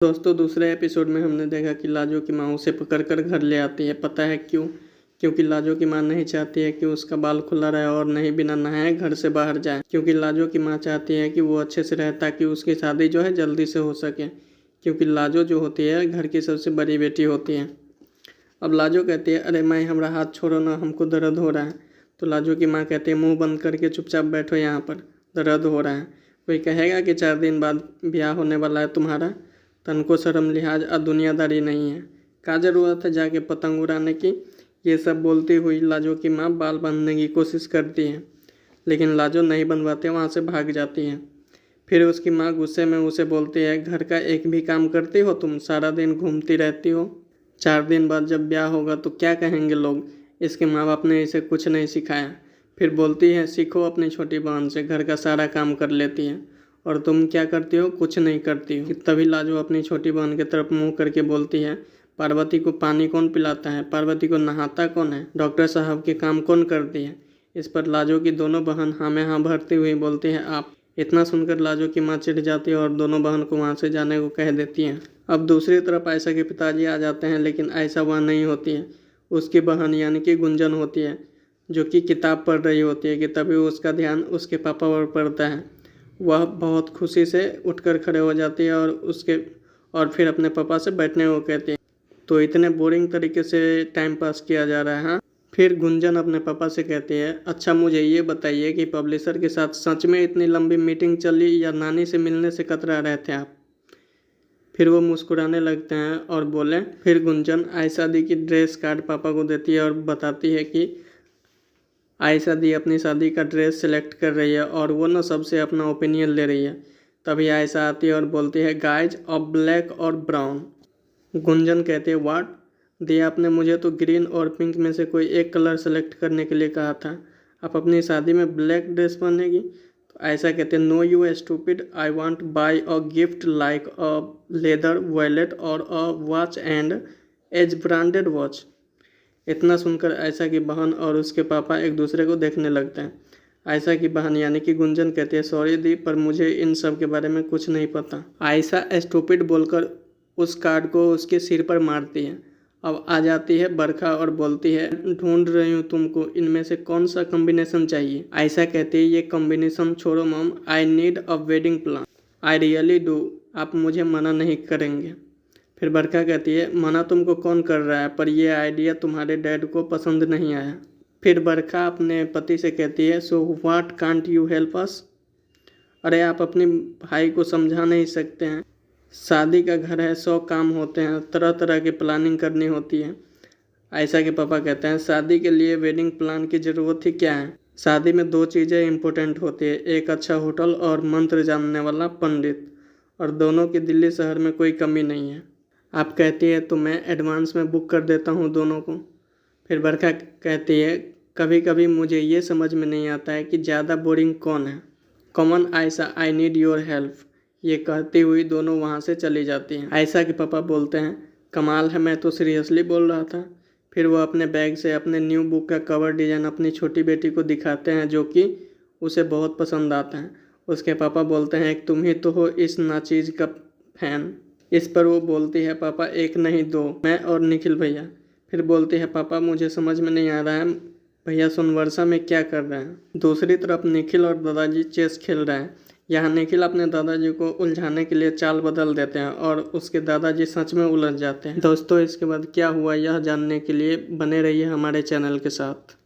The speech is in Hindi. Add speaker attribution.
Speaker 1: दोस्तों दूसरे एपिसोड में हमने देखा कि लाजो की माँ उसे पकड़कर घर ले आती है। पता है क्यों? क्योंकि लाजो की माँ नहीं चाहती है कि उसका बाल खुला रहे और नहीं बिना नहाए घर से बाहर जाए। क्योंकि लाजो की माँ चाहती है कि वो अच्छे से रहे ताकि उसकी शादी जो है जल्दी से हो सके। क्योंकि लाजो जो होती है घर की सबसे बड़ी बेटी होती है। अब लाजो कहती है, अरे माँ हमारा हाथ छोड़ो ना, हमको दर्द हो रहा है। तो लाजो की माँ कहती है, मुँह बंद करके चुपचाप बैठो, यहाँ पर दर्द हो रहा है। कोई कहेगा कि 4 दिन बाद ब्याह होने वाला है तुम्हारा? तनको शर्म लिहाज और दुनियादारी नहीं है। क्या ज़रूरत है जाके पतंग उड़ाने की? ये सब बोलती हुई लाजो की माँ बाल बांधने की कोशिश करती है, लेकिन लाजो नहीं बनवाते वहाँ से भाग जाती है। फिर उसकी माँ गुस्से में उसे बोलती है, घर का एक भी काम करती हो तुम? सारा दिन घूमती रहती हो। 4 दिन बाद जब ब्याह होगा तो क्या कहेंगे लोग? इसके माँ बाप ने इसे कुछ नहीं सिखाया। फिर बोलती है, सीखो अपनी छोटी बहन से, घर का सारा काम कर लेती है और तुम क्या करती हो? कुछ नहीं करती हो। तभी लाजो अपनी छोटी बहन की तरफ मुंह करके बोलती है, पार्वती को पानी कौन पिलाता है? पार्वती को नहाता कौन है? डॉक्टर साहब के काम कौन करती है? इस पर लाजो की दोनों बहन हाँ में हाँ भरती हुई बोलती है, आप। इतना सुनकर लाजो की माँ चिढ़ जाती है और दोनों बहन को वहाँ से जाने को कह देती हैं। अब दूसरी तरफ आयशा के पिताजी आ जाते हैं, लेकिन आयशा वहाँ नहीं होती है। उसकी बहन यानी कि गुंजन होती है, जो कि किताब पढ़ रही होती है कि तभी उसका ध्यान उसके पापा पर पड़ता है। वह बहुत खुशी से उठकर खड़े हो जाती है और फिर अपने पापा से बैठने को कहती है। तो इतने बोरिंग तरीके से टाइम पास किया जा रहा है, हाँ? फिर गुंजन अपने पापा से कहती है, अच्छा मुझे ये बताइए कि पब्लिशर के साथ सच में इतनी लंबी मीटिंग चली या नानी से मिलने से कतरा रहे थे आप? फिर वो मुस्कुराने लगते हैं और बोले, फिर गुंजन आयशा दी की ड्रेस कार्ड पापा को देती है और बताती है कि आयशा दी अपनी शादी का ड्रेस सेलेक्ट कर रही है और वो ना सबसे अपना ओपिनियन ले रही है। तभी आयशा आती है और बोलती है, गाइज अब ब्लैक और ब्राउन। गुंजन कहते हैं, व्हाट? दिया आपने मुझे तो ग्रीन और पिंक में से कोई एक कलर सेलेक्ट करने के लिए कहा था। आप अपनी शादी में ब्लैक ड्रेस पहनेगी? तो आयशा कहते हैं, no you stupid, I want buy a gift like a leather wallet और a watch and as branded watch. इतना सुनकर आयशा की बहन और उसके पापा एक दूसरे को देखने लगते हैं। आयशा की बहन यानी कि गुंजन कहती है, सॉरी दी, पर मुझे इन सब के बारे में कुछ नहीं पता। आयशा स्टूपिड बोलकर उस कार्ड को उसके सिर पर मारती है। अब आ जाती है बरखा और बोलती है, ढूंढ रही हूँ तुमको, इनमें से कौन सा कॉम्बिनेशन चाहिए? आयशा कहती है, ये कॉम्बिनेशन छोड़ो mom, I need a wedding plan, I really do. आप मुझे मना नहीं करेंगे? फिर बरखा कहती है, मना तुमको कौन कर रहा है, पर यह आइडिया तुम्हारे डैड को पसंद नहीं आया। फिर बरखा अपने पति से कहती है, so what can't you help us? अरे आप अपने भाई को समझा नहीं सकते हैं? शादी का घर है, 100 काम होते हैं, तरह तरह की प्लानिंग करनी होती है। आयशा के पापा कहते हैं, शादी के लिए वेडिंग प्लान की ज़रूरत ही क्या है? शादी में 2 चीज़ें इंपॉर्टेंट होती है, एक अच्छा होटल और मंत्र जानने वाला पंडित, और दोनों की दिल्ली शहर में कोई कमी नहीं है। आप कहती है तो मैं एडवांस में बुक कर देता हूँ दोनों को। फिर बरखा कहती है, कभी कभी मुझे ये समझ में नहीं आता है कि ज़्यादा बोरिंग कौन है। Common Ayesha, I need your help. ये कहती हुई दोनों वहाँ से चली जाती हैं। आयशा के पापा बोलते हैं, कमाल है, मैं तो सीरियसली बोल रहा था। फिर वो अपने बैग से अपने न्यू बुक का कवर डिज़ाइन अपनी छोटी बेटी को दिखाते हैं, जो कि उसे बहुत पसंद आता है। उसके पापा बोलते हैं, एक तुम ही तो हो इस नाचीज़ का फैन। इस पर वो बोलती है, पापा एक नहीं 2, मैं और निखिल भैया। फिर बोलती है, पापा मुझे समझ में नहीं आ रहा है, भैया सोनवर्षा में क्या कर रहे हैं? दूसरी तरफ निखिल और दादाजी चेस खेल रहे हैं। यहाँ निखिल अपने दादाजी को उलझाने के लिए चाल बदल देते हैं और उसके दादाजी सच में उलझ जाते हैं। दोस्तों इसके बाद क्या हुआ यह जानने के लिए बने रहिए हमारे चैनल के साथ।